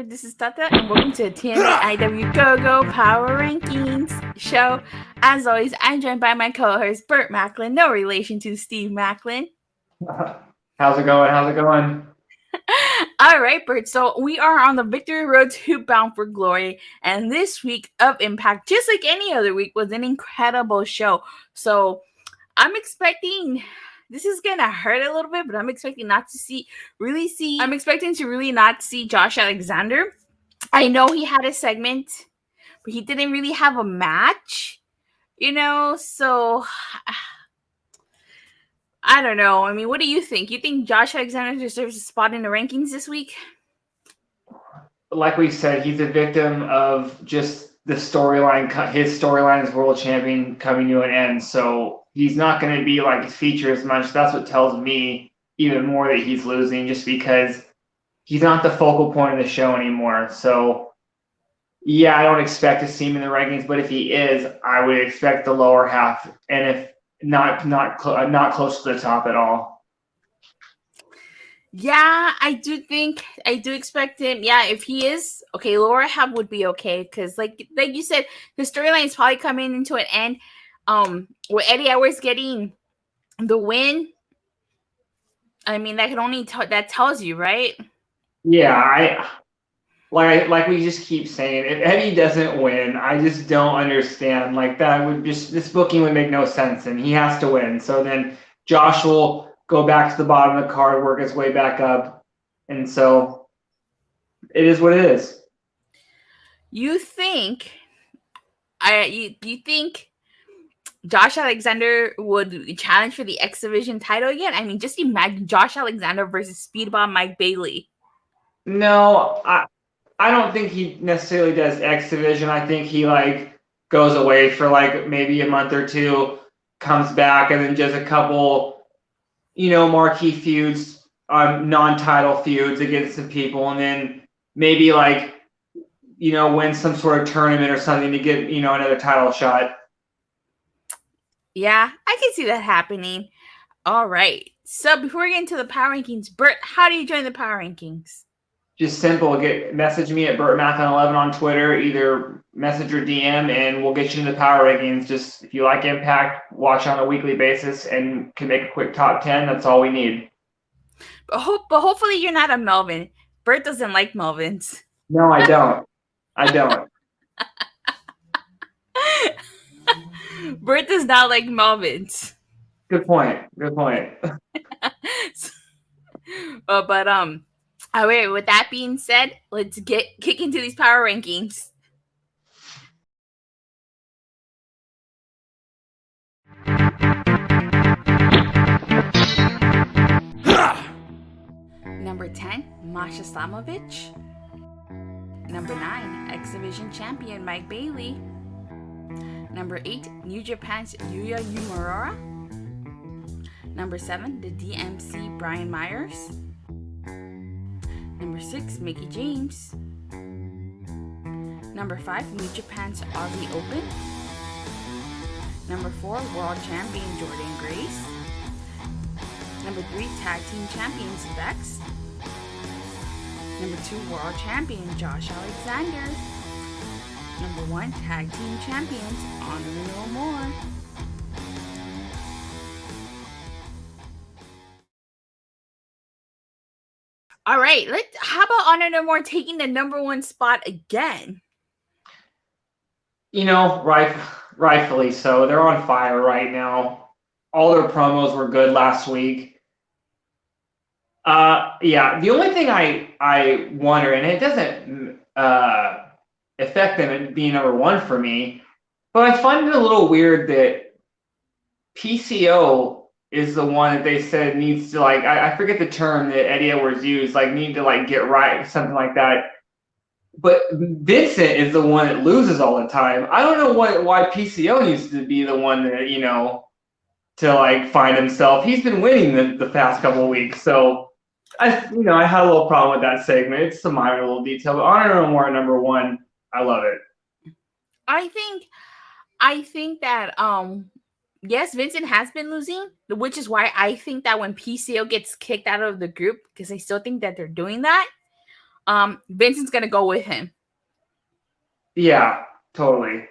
here. This is Tata, and welcome to the TNAIW GoGoPowerRankings show. As always, I'm joined by my co-host, Burt Maclin, no relation to Steve Maclin. How's it going? All right, Burt. So we are on the victory road to Bound for Glory, and this week of Impact, just like any other week, was an incredible show. So I'm expecting this is gonna hurt a little bit, but I'm expecting not to I'm expecting to really not see Josh Alexander. I know he had a segment, but he didn't really have a match, so I don't know. I mean, what do you think? You think Josh Alexander deserves a spot in the rankings this week? Like we said, he's a victim of just the storyline. His storyline as world champion coming to an end, so he's not going to be like featured as much. That's what tells me even more that he's losing, just because he's not the focal point of the show anymore. So yeah, I don't expect to see him in the rankings, but if he is, I would expect the lower half, and if not close to the top at all. Yeah, I do expect him. Yeah, if he is okay, lower half would be okay, because like you said, the storyline is probably coming into an end. With Eddie Edwards getting the win, I mean that can only that tells you, right? Yeah, I like we just keep saying, if Eddie doesn't win, I just don't understand. Like that would just this booking would make no sense, and he has to win. So then Josh will go back to the bottom of the card, work his way back up, and so it is what it is. You think you think Josh Alexander would challenge for the X Division title again? I mean, just imagine Josh Alexander versus Speedball Mike Bailey. No, I don't think he necessarily does X Division. I think he like goes away for like maybe a month or two, comes back, and then does a couple, marquee feuds, non-title feuds against some people, and then maybe like, win some sort of tournament or something to get, another title shot. Yeah, I can see that happening. All right. So before we get into the power rankings, Burt, how do you join the power rankings? Just simple. Message me at Burt Maclin 11 on Twitter, either message or DM, and we'll get you into the power rankings. Just if you like Impact, watch on a weekly basis, and can make a quick top 10. That's all we need. But hopefully you're not a Melvin. Burt doesn't like Melvins. No, I don't. I don't. Burt does not like Melvins. Good point. All right, with that being said, let's kick into these power rankings. Number 10, Masha Slamovich. Number 9, X Division champion Mike Bailey. Number 8, New Japan's Yuya Uemura. Number 7, the DMC Brian Myers. Number 6, Mickie James. Number 5, New Japan's Aussie Open. Number 4, World Champion Jordan Grace. Number 3, Tag Team Champions Vex. Number 2, World Champion Josh Alexander. Number 1, Tag Team Champions Honor No More. All right, how about Honor No More taking the number 1 spot again? Rightfully so. They're on fire right now. All their promos were good last week. Yeah, the only thing I wonder, and it doesn't affect them in being number 1 for me, but I find it a little weird that PCO is the one that they said needs to, like, I forget the term that Eddie Edwards used, like, need to, like, get right, something like that. But Vincent is the one that loses all the time. I don't know why PCO needs to be the one that, to, like, find himself. He's been winning the past couple of weeks, so I had a little problem with that segment. It's a minor little detail, but Honor No More at number 1, I love it. I think that yes, Vincent has been losing, which is why I think that when PCO gets kicked out of the group, because I still think that they're doing that, Vincent's gonna go with him. Yeah, totally.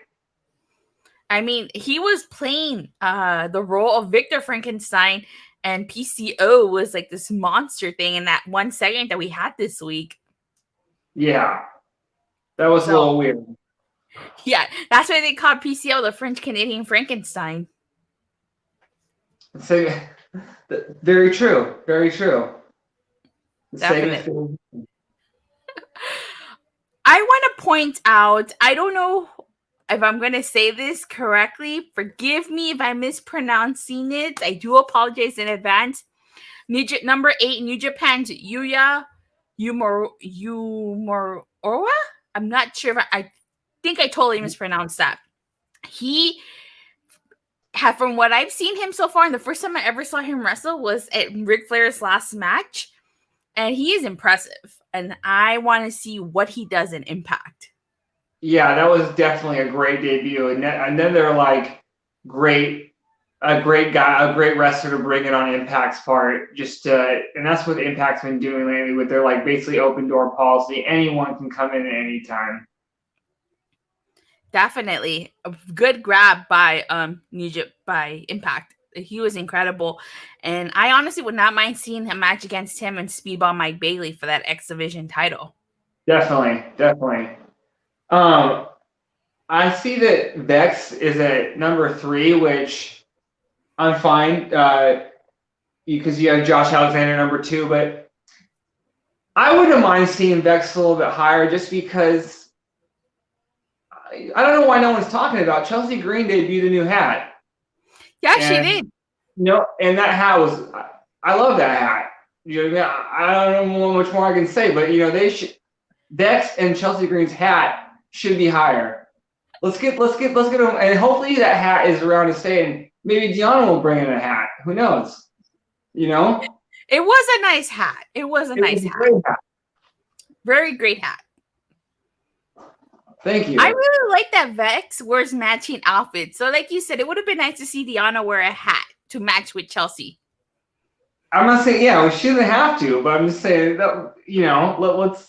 I mean, he was playing the role of Victor Frankenstein, and PCO was like this monster thing in that 1 segment that we had this week. Yeah, that was a So, little weird. yeah, that's why they called PCO the French Canadian Frankenstein. So, very true. Very true. The segment. Definitely. I want to point out, I don't know if I'm going to say this correctly. Forgive me if I'm mispronouncing it. I do apologize in advance. Number 8, New Japan's Yuya Umorowa. I'm not sure if I think I totally mispronounced that. He had, from what I've seen him so far, and the first time I ever saw him wrestle was at Ric Flair's last match, and he is impressive. And I want to see what he does in Impact. Yeah, that was definitely a great debut, and then they're like a great guy, a great wrestler to bring it on Impact's part. And that's what Impact's been doing lately with their like basically open door policy. Anyone can come in at any time. Definitely a good grab by by Impact. He was incredible, and I honestly would not mind seeing a match against him and Speedball Mike Bailey for that X Division title. Definitely. I see that Vex is at number 3, which I'm fine because you have Josh Alexander number 2, but I wouldn't mind seeing Vex a little bit higher just because I don't know why no one's talking about Chelsea Green debuted a new hat. Yeah, she did. And that hat was, I love that hat. I don't know much more I can say, but they should. Vex and Chelsea Green's hat should be higher. Let's get them, and hopefully that hat is around to stay. And maybe Deanna will bring in a hat. Who knows? It was a nice hat. It was a nice hat. Very great hat. Thank you. I really like that Vex wears matching outfits. So, like you said, it would have been nice to see Deanna wear a hat to match with Chelsea. I'm not saying we shouldn't have to, but I'm just saying that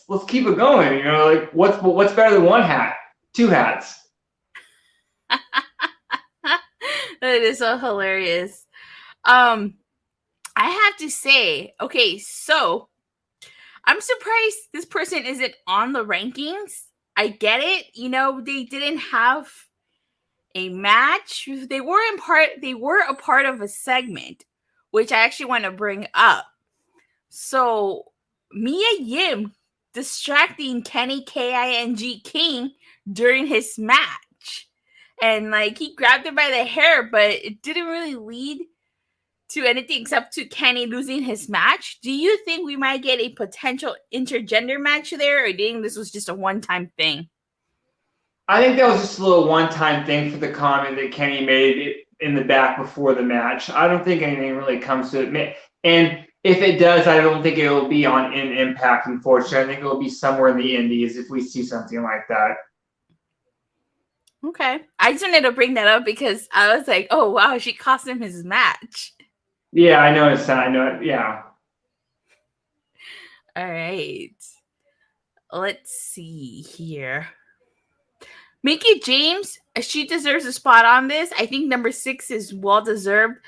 let's keep it going. Like what's better than one hat? 2 hats. That is so hilarious. I have to say, okay, so I'm surprised this person isn't on the rankings. I get it. They didn't have a match. They were a part of a segment, which I actually want to bring up. So Mia Yim distracting Kenny King during his match. And he grabbed her by the hair, but it didn't really lead to anything except to Kenny losing his match. Do you think we might get a potential intergender match there, or do you think this was just a one-time thing? I think that was just a little one-time thing for the comment that Kenny made in the back before the match. I don't think anything really comes to it. And if it does, I don't think it will be in Impact, unfortunately. I think it will be somewhere in the Indies if we see something like that. Okay. I just wanted to bring that up because I was like, oh, wow, she cost him his match. Yeah, I noticed that. I know it. Yeah. All right. Let's see here. Mickie James, she deserves a spot on this. I think number 6 is well-deserved.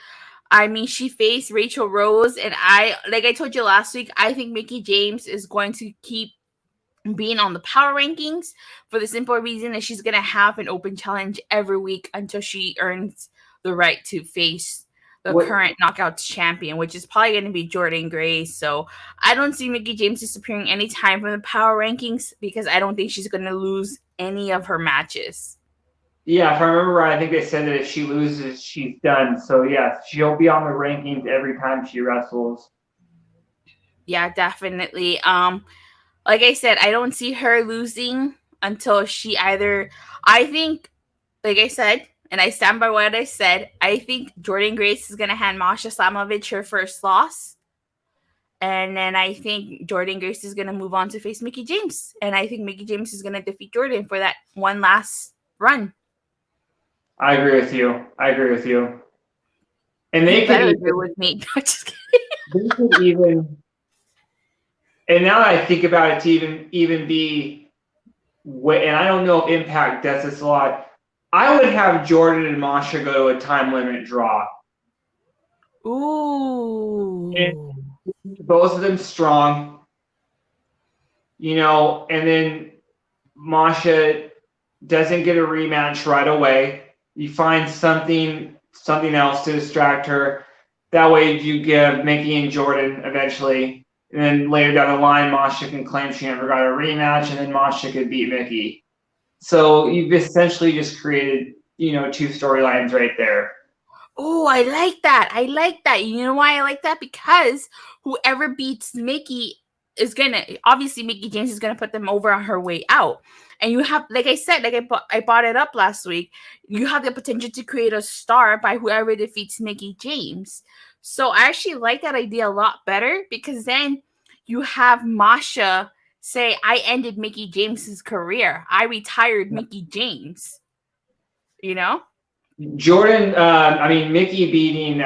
I mean, she faced Rachel Rose, and like I told you last week, I think Mickie James is going to keep being on the power rankings for the simple reason that she's going to have an open challenge every week until she earns the right to face the current Knockouts champion, which is probably going to be Jordynne Grace. So I don't see Mickie James disappearing anytime from the power rankings because I don't think she's going to lose any of her matches. Yeah, if I remember right, I think they said that if she loses, she's done. So, yeah, she'll be on the rankings every time she wrestles. Yeah, definitely. Like I said, I don't see her losing until she either... I think, like I said, and I stand by what I said, I think Jordynne Grace is going to hand Masha Slamovich her first loss. And then I think Jordynne Grace is going to move on to face Mickie James. And I think Mickie James is going to defeat Jordynne for that one last run. I agree with you. And they could agree with me. No, just kidding. They could even... And now that I think about it, to even be, and I don't know if Impact does this a lot, I would have Jordan and Masha go to a time limit draw. And Ooh. both of them strong, and then Masha doesn't get a rematch right away. You find something else to distract her. That way you give Mickey and Jordan eventually. And then later down the line, Masha can claim she never got a rematch, and then Masha could beat Mickey. So you've essentially just created, two storylines right there. Oh, I like that. I like that. You know why I like that? Because whoever beats Mickey is gonna, obviously Mickey James is gonna put them over on her way out. And you have, like I said, like I brought it up last week, you have the potential to create a star by whoever defeats Mickey James. So I actually like that idea a lot better, because then you have Masha say, I ended Mickey James's career. I retired Mickey James. You know? Jordan, Mickey beating,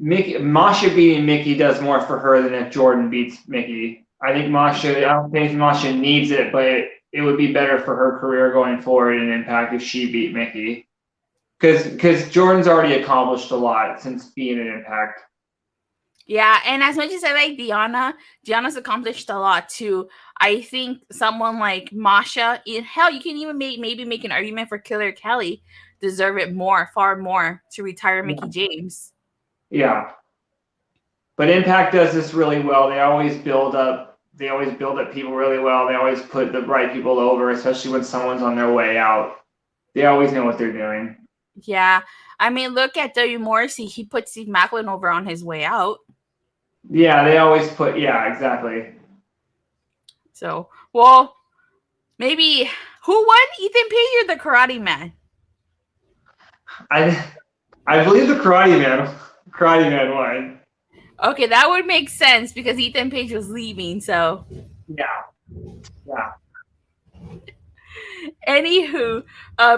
Masha beating Mickey does more for her than if Jordan beats Mickey. I don't think Masha needs it, but it would be better for her career going forward in Impact if she beat Mickey. Because Jordan's already accomplished a lot since being in Impact. Yeah, and as much as I like Deanna's accomplished a lot too. I think someone like Masha, hell, you can even maybe make an argument for Killer Kelly, deserve it far more, to retire Mickey James. Yeah. But Impact does this really well. They always build up people really well. They always put the right people over, especially when someone's on their way out. They always know what they're doing. Yeah, I mean, look at W. Morrissey. He put Steve Maclin over on his way out. Yeah, they always put. Yeah, exactly. So, well, maybe who won? Ethan Page or the Karate Man? I believe the Karate Man won. Okay, that would make sense because Ethan Page was leaving. So, Yeah, yeah. anywho,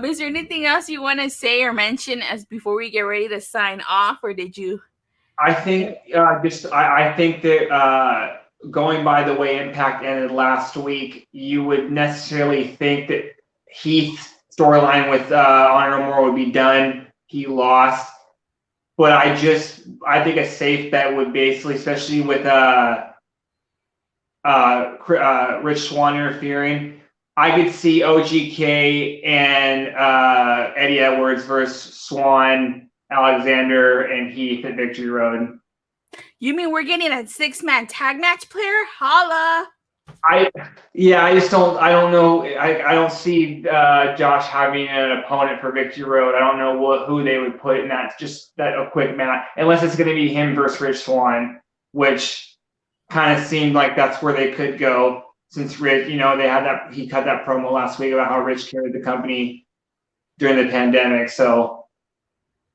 is there anything else you want to say or mention as before we get ready to sign off, or did you? I think I think that going by the way Impact ended last week, you would necessarily think that Heath's storyline with Honor No More would be done. He lost, but I think a safe bet would basically, especially with Rich Swann interfering, I could see OGK and Eddie Edwards versus Swann, Alexander, and Heath at Victory Road. You mean we're getting a 6-man tag match player? Holla! I don't know. I don't see Josh having an opponent for Victory Road. I don't know who they would put in that. Just that a quick match, unless it's going to be him versus Rich Swann, which kind of seemed like that's where they could go. Since Rich, they had that, he cut that promo last week about how Rich carried the company during the pandemic. So,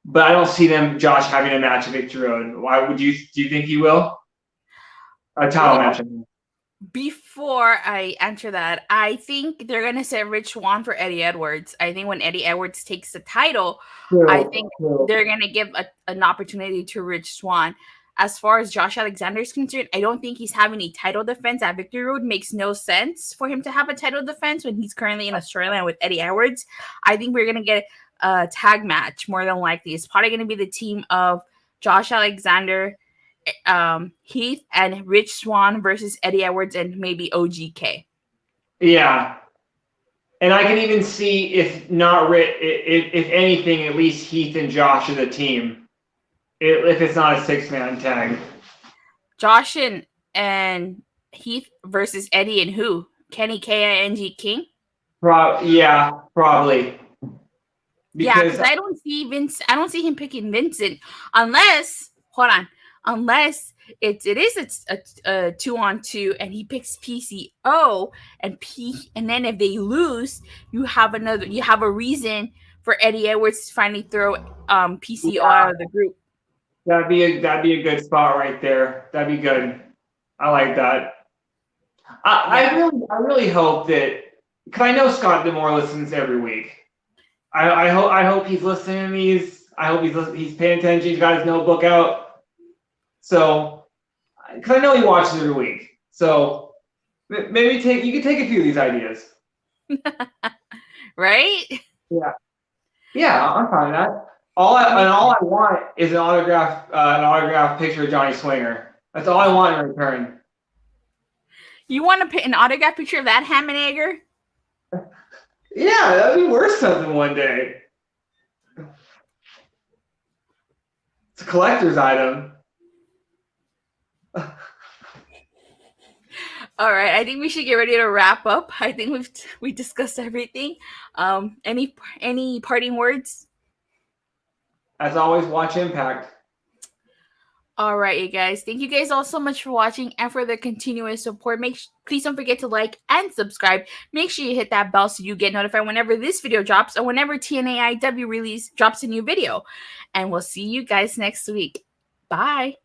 but I don't see Josh having a match at Victory Road. Why would you? Do you think he will? A title match. Before I answer that, I think they're gonna set Rich Swann for Eddie Edwards. I think when Eddie Edwards takes the title, I think they're gonna give an opportunity to Rich Swann. As far as Josh Alexander is concerned, I don't think he's having a title defense at Victory Road. Makes no sense for him to have a title defense when he's currently in Australia with Eddie Edwards. I think we're gonna get a tag match more than likely. It's probably gonna be the team of Josh Alexander, Heath, and Rich Swann versus Eddie Edwards and maybe OGK. Yeah, and I can even see if not if anything, at least Heath and Josh are the team. If it's not a 6-man tag, Josh and Heath versus Eddie and who? Kenny King? King? Probably. Because I don't see Vince. I don't see him picking Vincent unless it is a 2-on-2 and he picks PCO and then if they lose, you have a reason for Eddie Edwards to finally throw PCO out of the group. That'd be a good spot right there. That'd be good. I like that. I really hope that, because I know Scott D'Amore listens every week. I hope he's listening to these. I hope he's paying attention. He's got his notebook out. So, because I know he watches every week. So maybe you can take a few of these ideas. Right? Yeah, I'm fine with that. All I want is an autograph picture of Johnny Swinger. That's all I want in return. You want to put an autograph picture of that ham and egger? Yeah, that'd be worth something one day. It's a collector's item. All right, I think we should get ready to wrap up. I think we discussed everything. Any parting words? As always, watch Impact. All right, you guys. Thank you guys all so much for watching and for the continuous support. Please don't forget to like and subscribe. Make sure you hit that bell so you get notified whenever this video drops or whenever TNAIW drops a new video. And we'll see you guys next week. Bye.